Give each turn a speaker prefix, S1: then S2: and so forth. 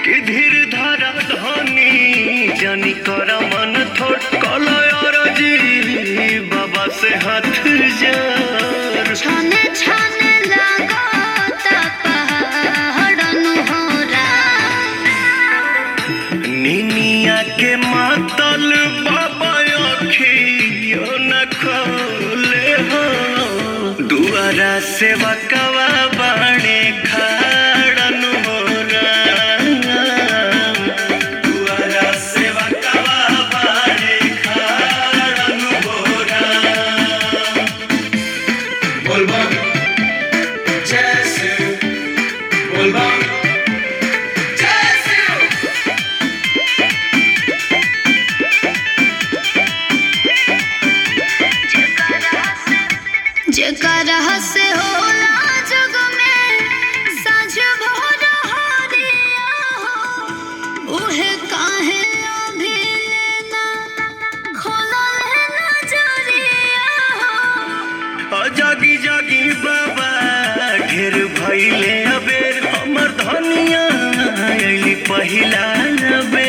S1: कि धीर धारा धनी जानी कर मन थोड़ कलयर जी बाबा से हाथ जार
S2: छने छने लागता पहाड़न होरा
S1: निनिया के मातल बाबा अखियो न खोले हो दुआरा से बकवा बाणे खाड़न होरा दुआरा से बकवा बाणे खाड़न होरा
S3: बोलबा जैसे बोलबा जैसे
S2: जेकरा से होला जग में साँझ भोर हरिया हो उहे काहे अभी लेना खोलल नजरिया हो
S1: जागी जागी बाबा ढेर भइले अबेर हमर धनिया अइली पहिला बेर